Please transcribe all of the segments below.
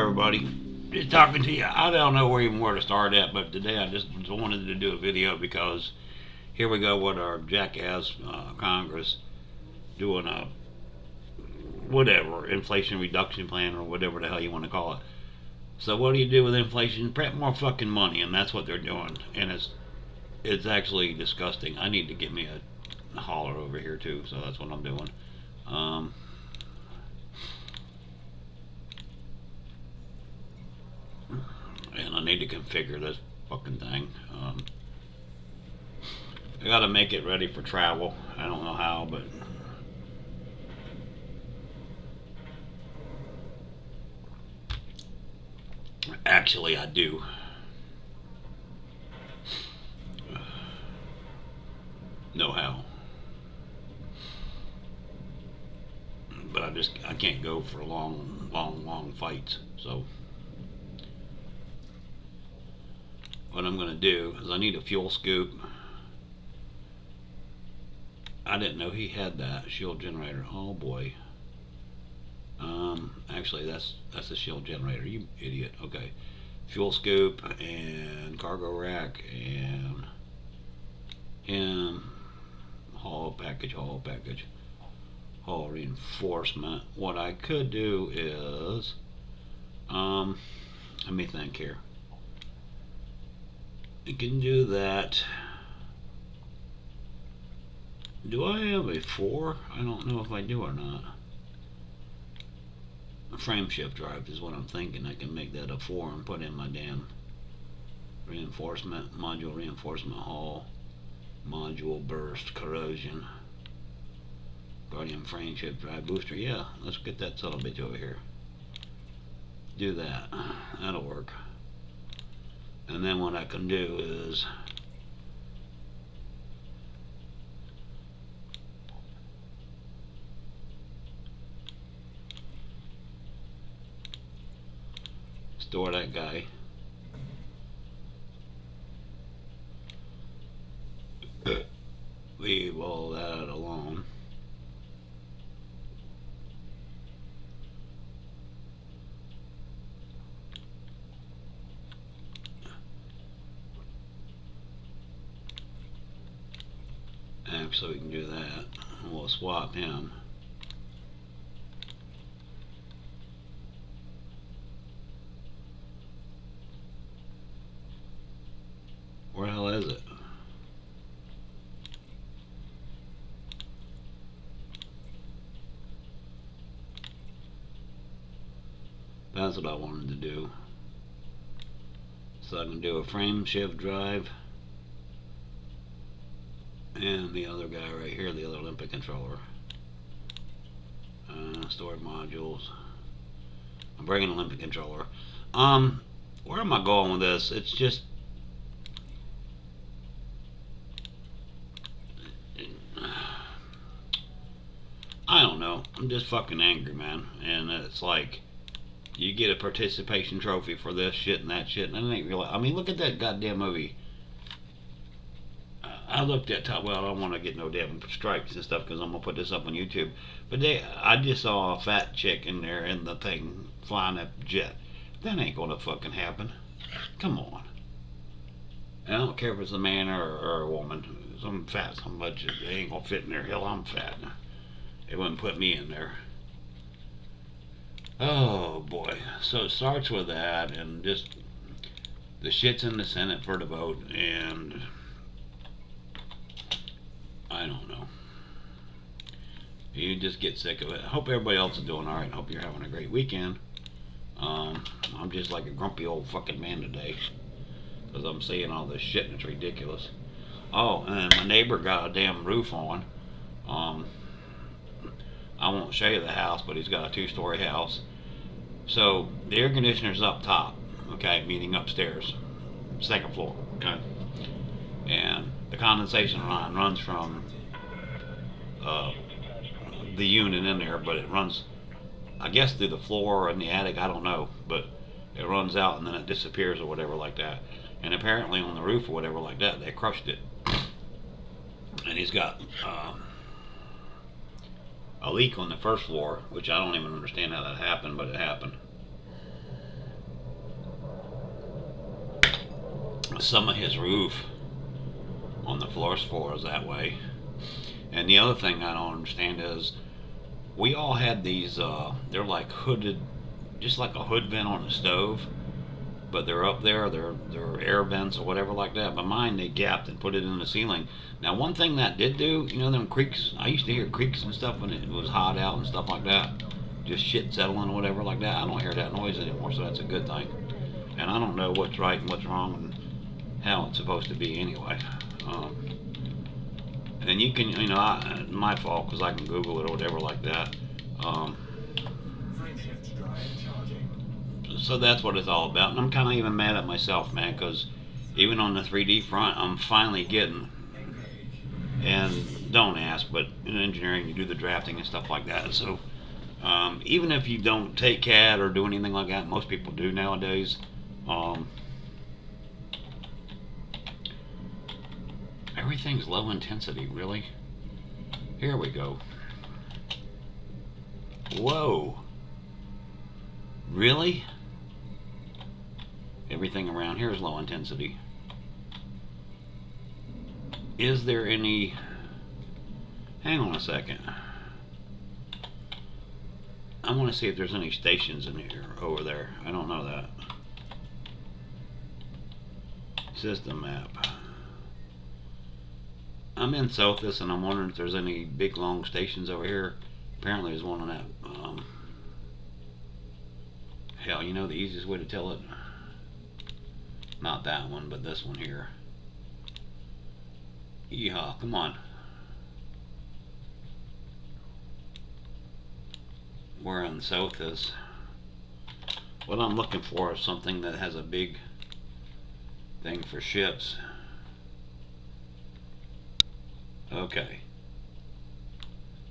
everybody. Just talking to you. I don't know where to start at, but today I just wanted to do a video because here we go with our jackass Congress doing a whatever inflation reduction plan or whatever the hell you want to call it. So what do you do with inflation? Print more fucking money, and that's what they're doing, and it's actually disgusting. I need to get me a hauler over here too, so that's what I'm doing. Um, and I need to configure this fucking thing. I gotta make it ready for travel. I don't know how, but actually I do know how. But I can't go for long fights. So what I'm gonna do is I need a fuel scoop. I didn't know he had that shield generator. Oh boy. Actually that's a shield generator. You idiot. Okay. Fuel scoop and cargo rack and him. Haul package. Hull reinforcement. What I could do is, let me think here. You can do that. Do I have a 4? I don't know if I do or not. A frame shift drive is what I'm thinking. I can make that a 4 and put in my damn reinforcement, module reinforcement hull, module burst, corrosion. Guardian frame shift drive booster. Yeah, let's get that son of a bitch over here. Do that. That'll work. And then what I can do is store that guy. Leave all that alone. So we can do that. We'll swap him. Where the hell is it? That's what I wanted to do. So I can do a frame shift drive. And the other guy right here, the other Olympic controller. Stored modules. I'm bringing Olympic controller. Where am I going with this? It's just I don't know. I'm just fucking angry, man. And it's like you get a participation trophy for this shit and that shit, and it ain't really. I mean, look at that goddamn movie. I looked at top. Well, I don't want to get no damn strikes and stuff because I'm gonna put this up on YouTube. But I just saw a fat chick in there in the thing flying that jet. That ain't gonna fucking happen. Come on. And I don't care if it's a man or a woman. Some fat, some much. They ain't gonna fit in there. Hell, I'm fat. They wouldn't put me in there. Oh boy. So it starts with that, and just the shit's in the Senate for the vote, and I don't know. You just get sick of it. I hope everybody else is doing alright. I hope you're having a great weekend. I'm just like a grumpy old fucking man today because I'm seeing all this shit and it's ridiculous. Oh, and my neighbor got a damn roof on. I won't show you the house, but he's got a 2-story house. So the air conditioner's up top, okay, meaning upstairs, 2nd floor, okay. And the condensation line runs from the unit in there, but it runs, I guess, through the floor and the attic. I don't know, but it runs out and then it disappears or whatever like that. And apparently on the roof or whatever like that, they crushed it. And he's got a leak on the 1st floor, which I don't even understand how that happened, but it happened. some of his roof on the floor is that way. And the other thing I don't understand is we all had these. They're like hooded, just like a hood vent on a stove, but they're up there. They're air vents or whatever like that. But mine they gapped and put it in the ceiling. Now one thing that did do, you know, them creaks. I used to hear creaks and stuff when it was hot out and stuff like that. Just shit settling or whatever like that. I don't hear that noise anymore, so that's a good thing. And I don't know what's right and what's wrong and how it's supposed to be anyway. And you can, you know, my fault because I can Google it or whatever like that. So that's what it's all about. And I'm kind of even mad at myself, man, because even on the 3D front, I'm finally getting, and don't ask, but in engineering, you do the drafting and stuff like that. So even if you don't take CAD or do anything like that, most people do nowadays. Everything's low intensity, really? Here we go. Whoa. Really? Everything around here is low intensity. Is there any... Hang on a second. I want to see if there's any stations in here over there. I don't know that. System map. I'm in Southis and I'm wondering if there's any big long stations over here. Apparently there's one on that. Hell, you know the easiest way to tell it? Not that one, but this one here. Yeehaw, come on. We're in Southis. What I'm looking for is something that has a big thing for ships. Okay.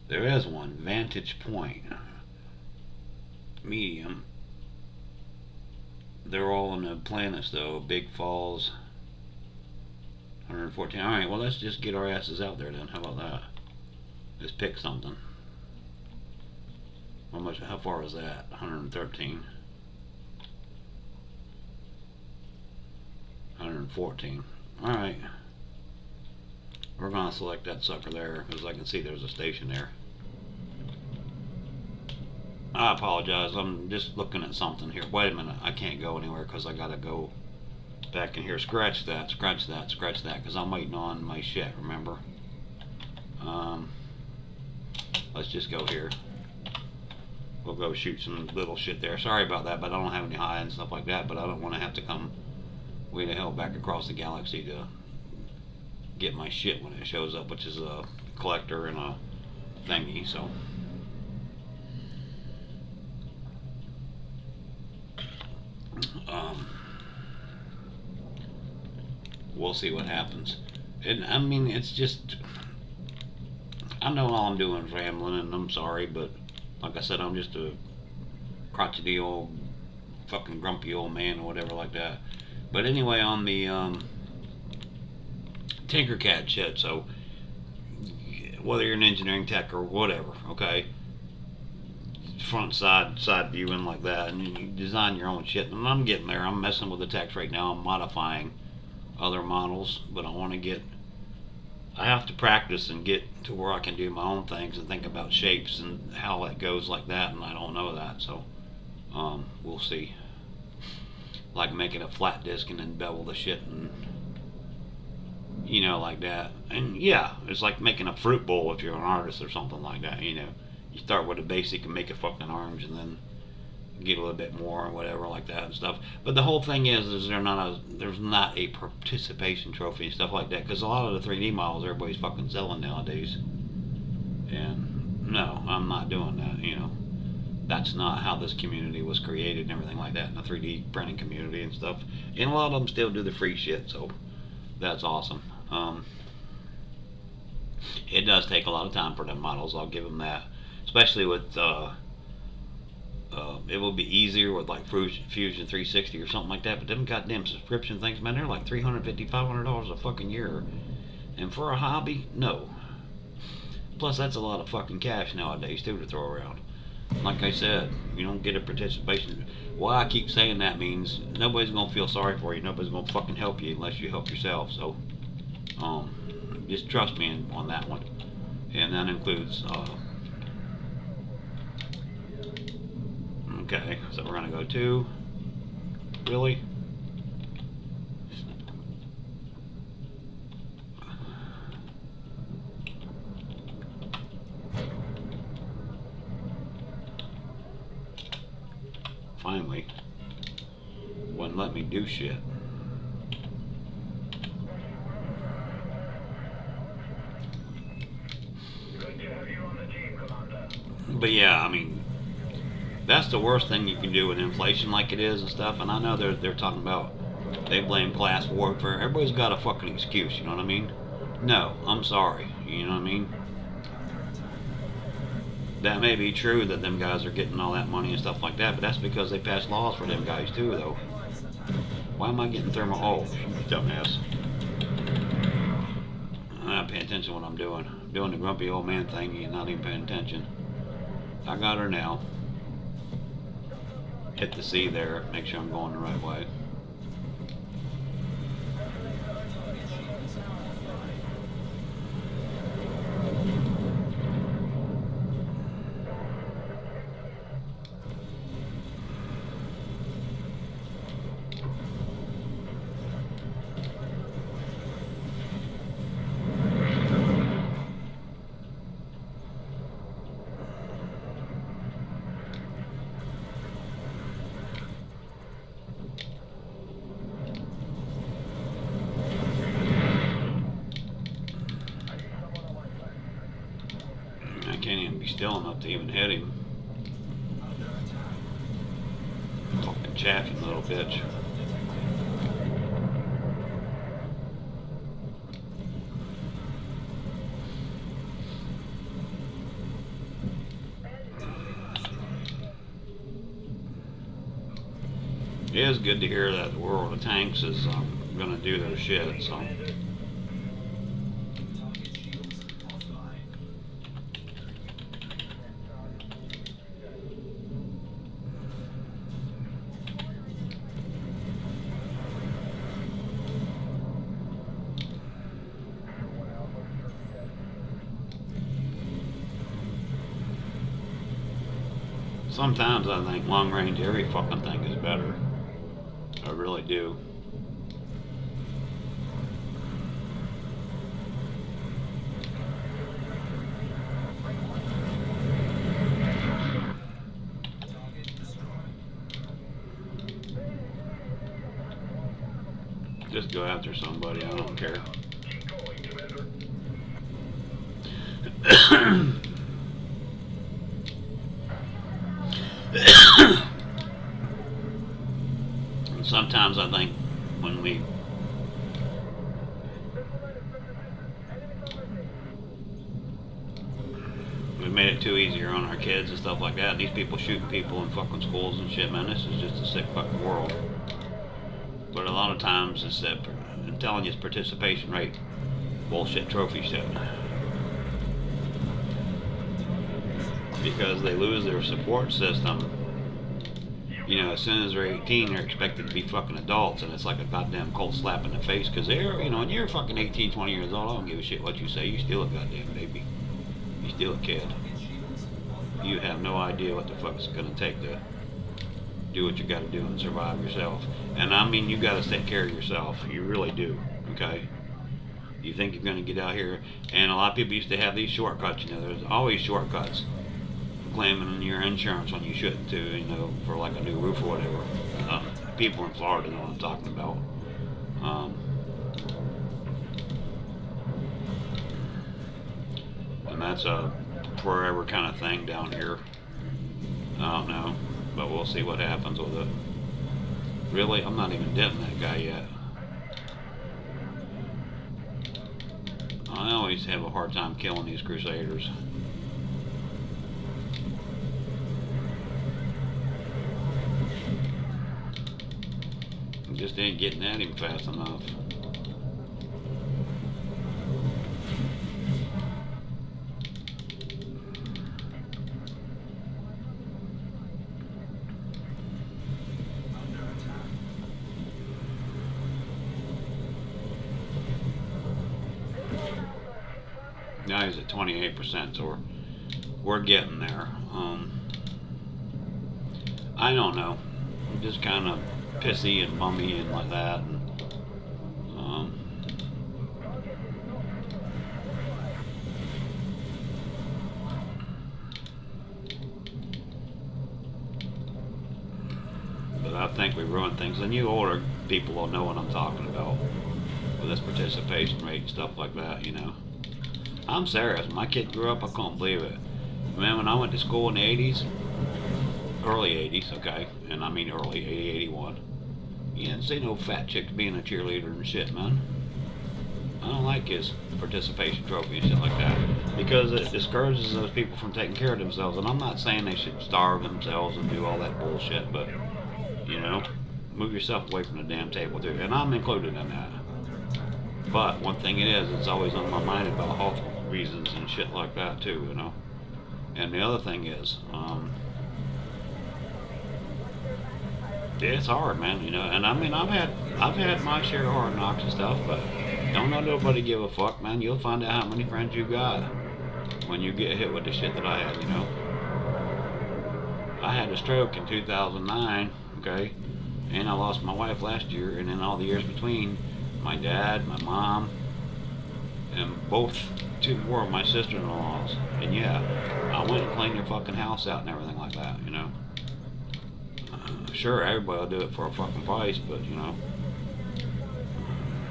There is one. Vantage Point. Medium. They're all on the planets though. Big Falls. 114. Alright, well let's just get our asses out there then. How about that? Let's pick something. How far is that? 113. 114. Alright. We're going to select that sucker there because I can see there's a station there. I apologize. I'm just looking at something here. Wait a minute. I can't go anywhere because I got to go back in here. Scratch that, scratch that, scratch that because I'm waiting on my shit, remember? Let's just go here. We'll go shoot some little shit there. Sorry about that, but I don't have any high and stuff like that, but I don't want to have to come way the hell back across the galaxy to get my shit when it shows up, which is a collector and a thingy, so. We'll see what happens. And I mean, it's just, I know all I'm doing is rambling, and I'm sorry, but like I said, I'm just a crotchety old, fucking grumpy old man or whatever like that. But anyway, on the Tinkercad shit, so whether you're an engineering tech or whatever, okay, front side viewing like that, and you design your own shit. And I'm getting there. I'm messing with the text right now. I'm modifying other models, but I have to practice and get to where I can do my own things and think about shapes and how it goes like that, and I don't know that, so we'll see. Like making a flat disc and then bevel the shit and you know, like that. And yeah, it's like making a fruit bowl if you're an artist or something like that, you know. You start with a basic and make a fucking orange and then get a little bit more or whatever like that and stuff. But the whole thing is there's not a participation trophy and stuff like that, because a lot of the 3D models everybody's fucking selling nowadays. And no, I'm not doing that, you know. That's not how this community was created and everything like that, in the 3D printing community and stuff. And a lot of them still do the free shit, so that's awesome. It does take a lot of time for them models, I'll give them that. Especially with, it will be easier with like Fusion 360 or something like that, but them goddamn subscription things, man, they're like $350, $500 a fucking year. And for a hobby, no. Plus, that's a lot of fucking cash nowadays, too, to throw around. Like I said, you don't get a participation. Why I keep saying that means nobody's gonna feel sorry for you. Nobody's gonna fucking help you unless you help yourself. So, just trust me on that one. And that includes, okay, so we're gonna go to, really? Finally, wouldn't let me do shit. But yeah, I mean, that's the worst thing you can do with inflation like it is and stuff. And I know they're talking about they blame class warfare. Everybody's got a fucking excuse. You know what I mean? No, I'm sorry. You know what I mean? That may be true that them guys are getting all that money and stuff like that, but that's because they passed laws for them guys too, though. Why am I getting thermal? Oh, dumbass. I'm not paying attention to what I'm doing. I'm doing the grumpy old man thing and not even paying attention. I got her now. Hit the C there, make sure I'm going the right way. I can't even be still enough to even hit him. Fucking chaffing little bitch. It is good to hear that the World of Tanks is gonna do their shit, so. Sometimes I think long range every fucking thing is better. I really do. Just go after somebody, I don't care. Sometimes I think when we made it too easier on our kids and stuff like that. These people shooting people in fucking schools and shit, man. This is just a sick fucking world. But a lot of times it's that I'm telling you, it's participation rate bullshit trophy shit. Because they lose their support system. You know, as soon as they're 18, they're expected to be fucking adults, and it's like a goddamn cold slap in the face. Because they're, you know, when you're fucking 18, 20 years old, I don't give a shit what you say. You still a goddamn baby. You still a kid. You have no idea what the fuck it's gonna take to do what you gotta do and survive yourself. And I mean, you gotta take care of yourself. You really do, okay? You think you're gonna get out here, and a lot of people used to have these shortcuts, you know, there's always shortcuts. Claiming your insurance when you shouldn't too, you know, for like a new roof or whatever. People in Florida know what I'm talking about. And that's a forever kind of thing down here. I don't know, but we'll see what happens with it. Really, I'm not even denting that guy yet. I always have a hard time killing these Crusaders. Just ain't getting at him fast enough. Now he's at 28%, so we're getting there. I don't know. I'm just kind of pissy and bummy and like that. And, but I think we ruined things. And you older people will know what I'm talking about with this participation rate and stuff like that, you know. I'm serious. My kid grew up, I couldn't believe it. Man, when I went to school in the 80s, early 80s, okay, and I mean early 80, 81, you didn't see no fat chicks being a cheerleader and shit, man. I don't like his participation trophy and shit like that because it discourages those people from taking care of themselves. And I'm not saying they should starve themselves and do all that bullshit, but, you know, move yourself away from the damn table, too. And I'm included in that. But one thing it is, it's always on my mind about health reasons and shit like that, too, you know. And the other thing is, yeah, it's hard, man. You know, and I mean, I've had my share of hard knocks and stuff, but don't let nobody give a fuck, man. You'll find out how many friends you got when you get hit with the shit that I had. You know, I had a stroke in 2009, okay, and I lost my wife last year, and then all the years between, my dad, my mom, and two more of my sister-in-laws. And yeah, I went and cleaned their fucking house out and everything like that. You know. Sure, everybody will do it for a fucking price, but you know,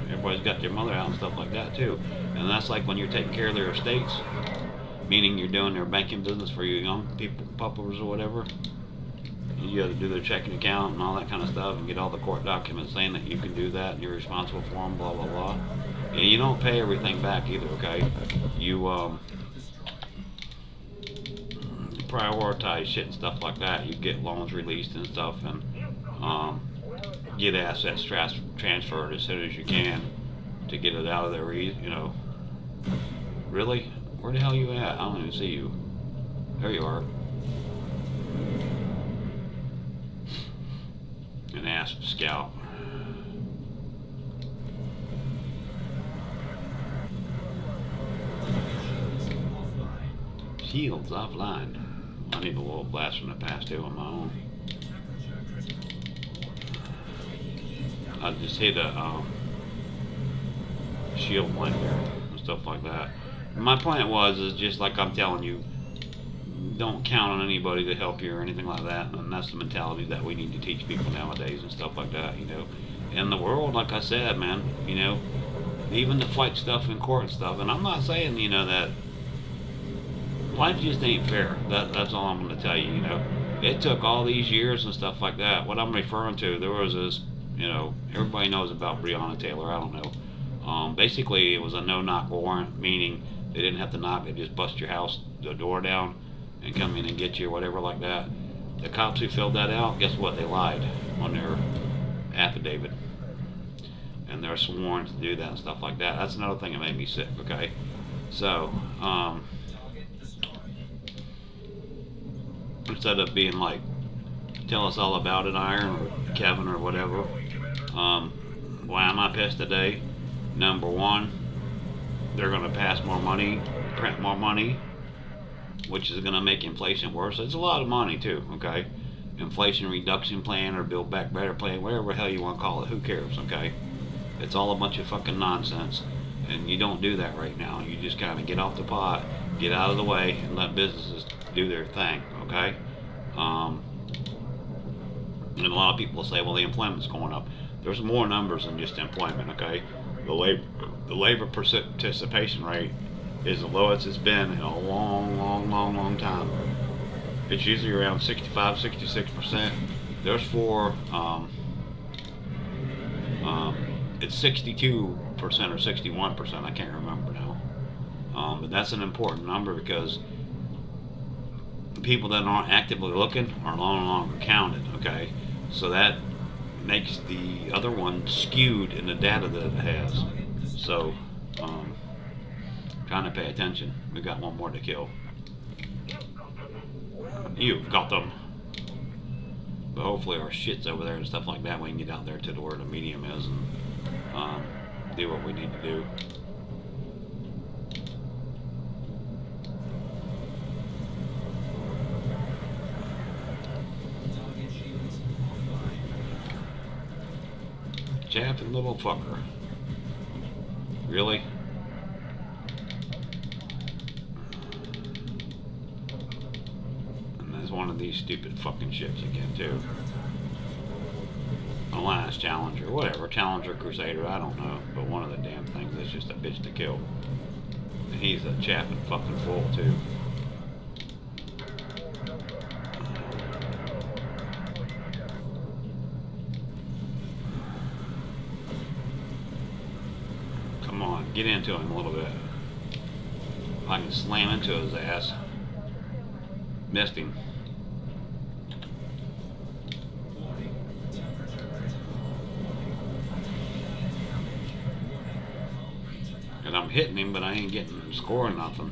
everybody's got their mother out and stuff like that too. And that's like when you're taking care of their estates, meaning you're doing their banking business for your young people, puppers or whatever. You got to do their checking account and all that kind of stuff and get all the court documents saying that you can do that and you're responsible for them, blah, blah, blah. And you don't pay everything back either, okay? You, prioritize shit and stuff like that. You get loans released and stuff, and get assets transferred as soon as you can to get it out of there. You know, really, where the hell you at? I don't even see you. There you are. An asp scout. Shields offline. I need a little blast from the past too on my own. I just hit a shield blanket and stuff like that. My plan is just like I'm telling you, don't count on anybody to help you or anything like that. And that's the mentality that we need to teach people nowadays and stuff like that, you know. In the world, like I said, man, you know, even the fight stuff in court and stuff. And I'm not saying, you know, that life just ain't fair. That's all I'm going to tell you, you know. It took all these years and stuff like that. What I'm referring to, there was this, you know, everybody knows about Breonna Taylor, I don't know. Basically, it was a no-knock warrant, meaning they didn't have to knock, they just bust your house, the door down, and come in and get you or whatever like that. The cops who filled that out, guess what? They lied on their affidavit. And they're sworn to do that and stuff like that. That's another thing that made me sick, okay? So, instead of being like, tell us all about it, Iron or Kevin or whatever, why am I pissed today? Number one, they're going to pass more money, print more money, which is going to make inflation worse. It's a lot of money too, okay? Inflation reduction plan or build back better plan, whatever the hell you want to call it, who cares, okay? It's all a bunch of fucking nonsense, and you don't do that right now. You just kind of get off the pot, get out of the way, and let businesses do their thing, okay? And a lot of people will say, well, the employment's going up. There's more numbers than just employment, okay? The labor participation rate is the lowest it's been in a long time. It's usually around 65, 66%. There's it's 62% or 61%, I can't remember now. But that's an important number because people that aren't actively looking are no longer counted, okay? So that makes the other one skewed in the data that it has. So, trying to pay attention. We got one more to kill. You've got them. But hopefully our shit's over there and stuff like that. We can get out there to where the medium is and do what we need to do. chaffing little fucker. Really? And there's one of these stupid fucking ships again, too. Alliance Challenger, whatever. Challenger, Crusader, I don't know. But one of the damn things that's just a bitch to kill. And he's a chaffing fucking fool, too. Come on, get into him a little bit. I can slam into his ass. Missed him. And I'm hitting him, but I ain't scoring nothing.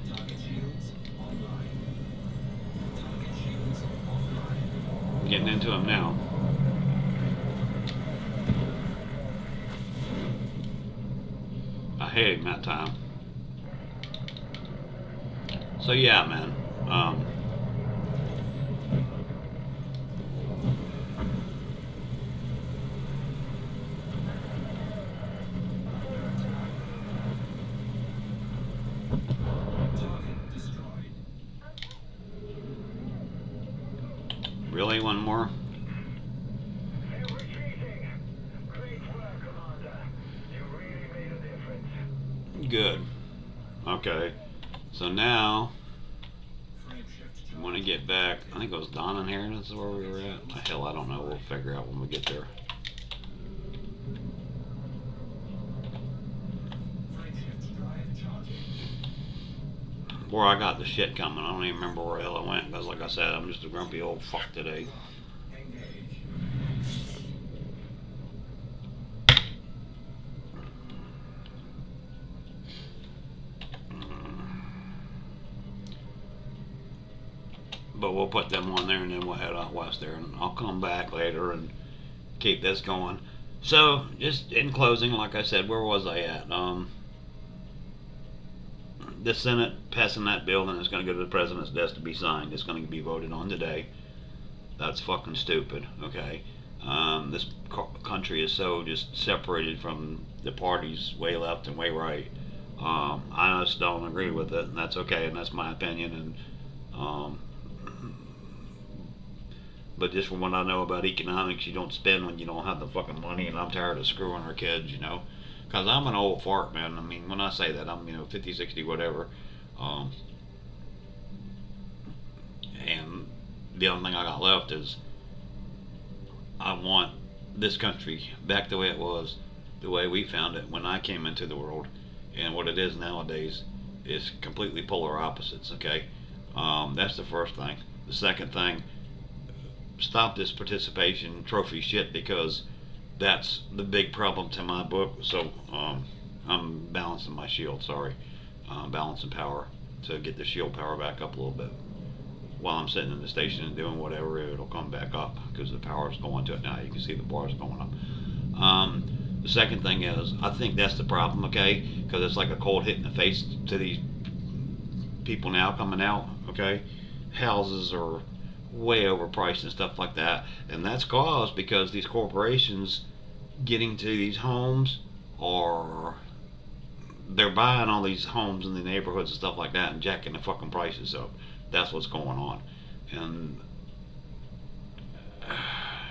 Getting into him now. I hit him that time. So yeah, man. Really, one more? Good. Okay. So now, I want to get back. I think it was Don in here. This is where we were at. Hell, I don't know. We'll figure out when we get there. Where I got the shit coming. I don't even remember where the hell I went. Because like I said, I'm just a grumpy old fuck today. But we'll put them on there and then we'll head out west there. And I'll come back later and keep this going. So, just in closing, like I said, where was I at? The Senate passing that bill and it's going to go to the president's desk to be signed. It's going to be voted on today. That's fucking stupid, okay? This country is so just separated from the parties way left and way right. I just don't agree with it, and that's okay, and that's my opinion. And but just from what I know about economics, you don't spend when you don't have the fucking money, and I'm tired of screwing our kids, you know? Because I'm an old fart, man. I mean, when I say that, I'm, 50, 60, whatever. And the only thing I got left is I want this country back the way it was, the way we found it when I came into the world. And what it is nowadays is completely polar opposites, okay? That's the first thing. The second thing, stop this participation trophy shit, because that's the big problem to my book. So I'm balancing my shield, sorry. Balancing power to get the shield power back up a little bit. While I'm sitting in the station and doing whatever, it'll come back up because the power's going to it now. You can see the bars going up. The second thing is, I think that's the problem, okay? Because it's like a cold hit in the face to these people now coming out, okay? Houses are way overpriced and stuff like that, and that's caused because these corporations getting to these homes, or they're buying all these homes in the neighborhoods and stuff like that and jacking the fucking prices up. That's what's going on. And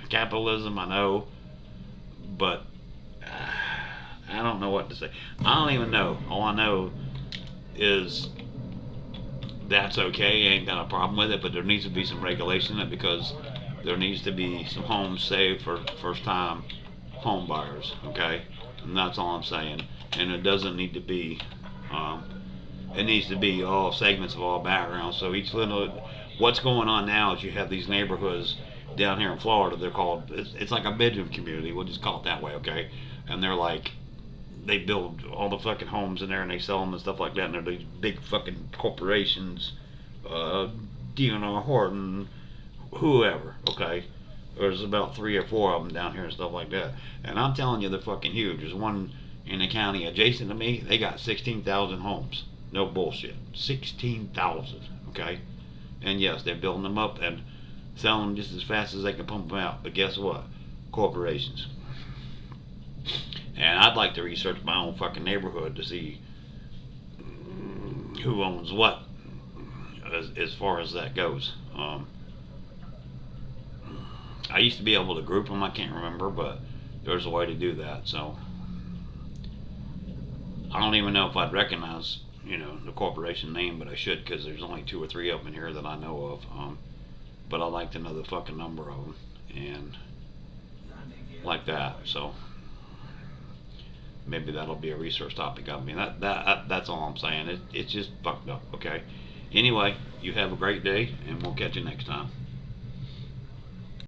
capitalism, I know, but I don't know what to say. I don't even know. All I know is that's okay. Ain't got a problem with it, but there needs to be some regulation in it, because there needs to be some homes saved for first-time home buyers. Okay, and that's all I'm saying. And it doesn't need to be. It needs to be all segments of all backgrounds. So each little, what's going on now is you have these neighborhoods down here in Florida. They're called. It's like a bedroom community. We'll just call it that way, okay? And they're like, they build all the fucking homes in there and they sell them and stuff like that. And they're these big fucking corporations, D&R Horton, whoever, okay? There's about 3 or 4 of them down here and stuff like that. And I'm telling you, they're fucking huge. There's one in the county adjacent to me. They got 16,000 homes. No bullshit. 16,000, okay? And yes, they're building them up and selling them just as fast as they can pump them out. But guess what? Corporations. And I'd like to research my own fucking neighborhood to see who owns what as far as that goes. I used to be able to group them, I can't remember, but there's a way to do that. So I don't even know if I'd recognize, the corporation name, but I should because there's only two or three of them in here that I know of. But I'd like to know the fucking number of them and like that. So maybe that'll be a research topic. I mean, that's all I'm saying. It's just fucked up. Okay. Anyway, you have a great day, and we'll catch you next time.